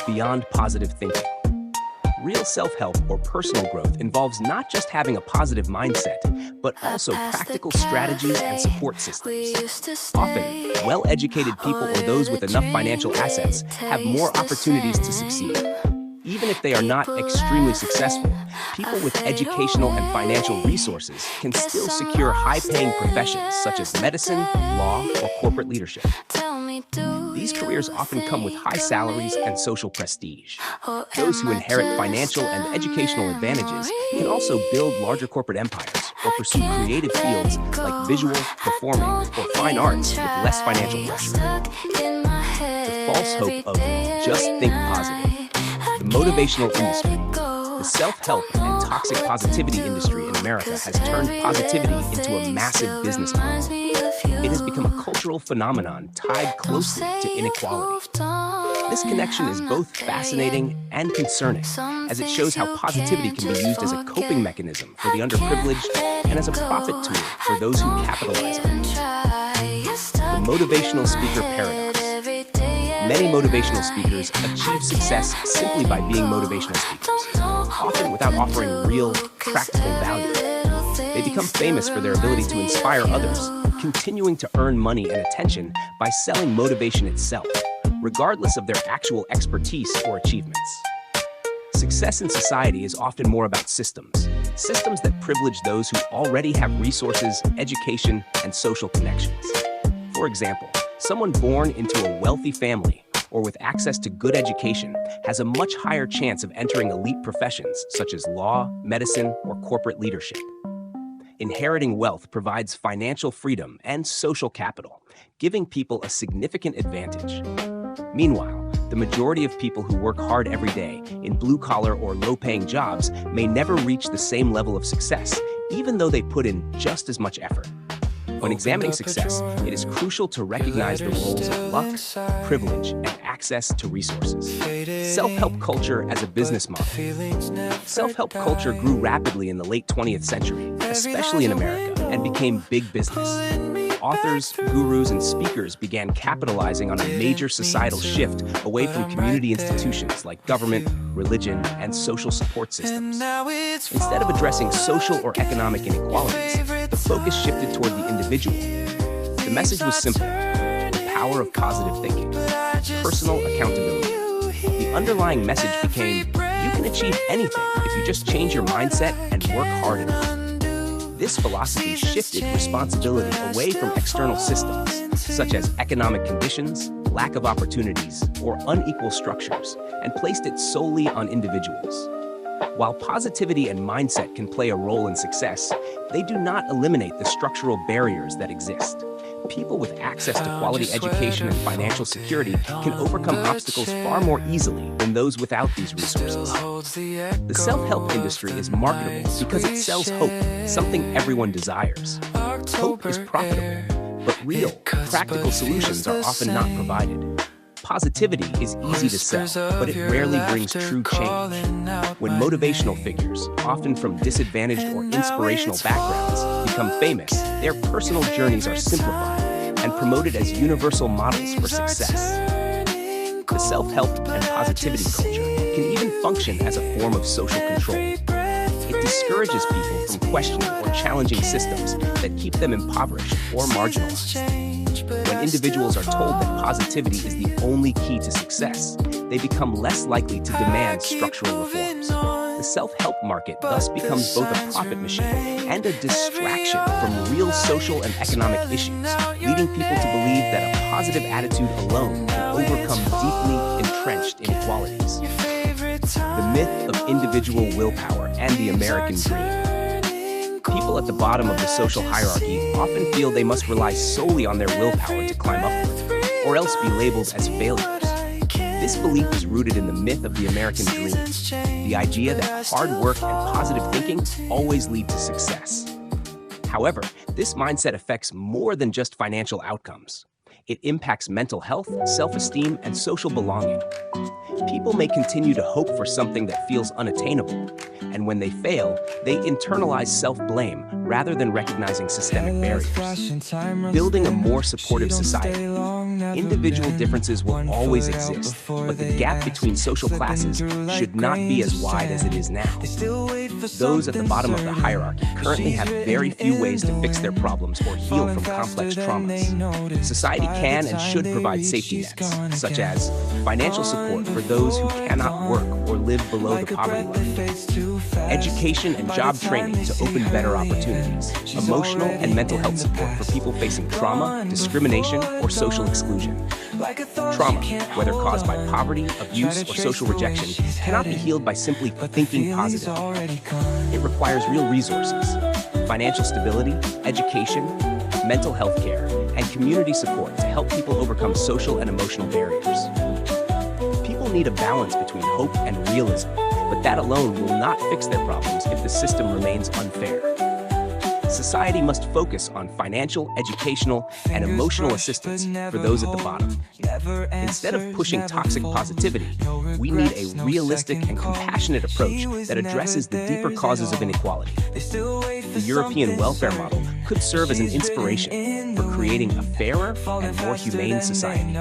beyond positive thinking. Real self-help or personal growth involves not just having a positive mindset, but also practical strategies and support systems. Often, well-educated people or those with enough financial assets have more opportunities to succeed. Even if they are not extremely successful, people with educational and financial resources can still secure high-paying professions such as medicine, law, or corporate leadership. These careers often come with high salaries and social prestige. Those who inherit financial and educational advantages can also build larger corporate empires or pursue creative fields like visual, performing, or fine arts with less financial pressure. The false hope of just think positive. The motivational industry, the self-help and toxic positivity industry in America has turned positivity into a massive business model. It has become a cultural phenomenon tied closely to inequality. This connection is both fascinating and concerning, as it shows how positivity can be used as a coping mechanism for the underprivileged and as a profit tool for those who capitalize on it. The motivational speaker paradox. Many motivational speakers achieve success simply by being motivational speakers, often without offering real, practical value. They become famous for their ability to inspire others, continuing to earn money and attention by selling motivation itself, regardless of their actual expertise or achievements. Success in society is often more about systems that privilege those who already have resources, education, and social connections. For example, someone born into a wealthy family or with access to good education has a much higher chance of entering elite professions such as law, medicine, or corporate leadership. Inheriting wealth provides financial freedom and social capital, giving people a significant advantage. Meanwhile, the majority of people who work hard every day in blue-collar or low-paying jobs may never reach the same level of success, even though they put in just as much effort. When examining success, it is crucial to recognize the roles of luck, privilege, and access to resources. Self-help culture as a business model. Self-help culture grew rapidly in the late 20th century, especially in America, and became big business. Authors, gurus, and speakers began capitalizing on a major societal shift away from community institutions like government, religion, and social support systems. Instead of addressing social or economic inequalities, the focus shifted toward the individual. The message was simple: the power of positive thinking, personal accountability. The underlying message became, you can achieve anything if you just change your mindset and work hard enough. This philosophy shifted responsibility away from external systems, such as economic conditions, lack of opportunities, or unequal structures, and placed it solely on individuals. While positivity and mindset can play a role in success, they do not eliminate the structural barriers that exist. People with access to quality education and financial security can overcome obstacles far more easily than those without these resources. The self-help industry is marketable because it sells hope, something everyone desires. Hope is profitable, but real, practical solutions are often not provided. Positivity is easy to sell, but it rarely brings true change. When motivational figures, often from disadvantaged or inspirational backgrounds, become famous, their personal journeys are simplified and promoted as universal models for success. The self-help and positivity culture can even function as a form of social control. It discourages people from questioning or challenging systems that keep them impoverished or marginalized. When individuals are told that positivity is the only key to success, they become less likely to demand structural reforms. The self-help market thus becomes both a profit machine and a distraction from real social and economic issues, leading people to believe that a positive attitude alone can overcome deeply entrenched inequalities. The myth of individual willpower and the American dream. People at the bottom of the social hierarchy often feel they must rely solely on their willpower to climb upward, or else be labeled as failures. This belief is rooted in the myth of the American dream, the idea that hard work and positive thinking always lead to success. However, this mindset affects more than just financial outcomes. It impacts mental health, self-esteem, and social belonging. People may continue to hope for something that feels unattainable, and when they fail, they internalize self-blame rather than recognizing systemic barriers. Building a more supportive society. Individual differences will always exist, but the gap between social classes should not be as wide as it is now. Those at the bottom of the hierarchy currently have very few ways to fix their problems or heal from complex traumas. Society can and should provide safety nets, such as financial support for those who cannot work or live below the poverty line, education and job training to open better opportunities, emotional and mental health support for people facing trauma, discrimination, or social exclusion. Trauma, whether caused by poverty, abuse, or social rejection, cannot be healed by simply thinking positively. It requires real resources, financial stability, education, mental health care, and community support to help people overcome social and emotional barriers. People need a balance between hope and realism, but that alone will not fix their problems if the system remains unfair. Society must focus on financial, educational, and emotional assistance for those at the bottom. Instead of pushing toxic positivity, we need a realistic and compassionate approach that addresses the deeper causes of inequality. The European welfare model could serve as an inspiration for creating a fairer and more humane society.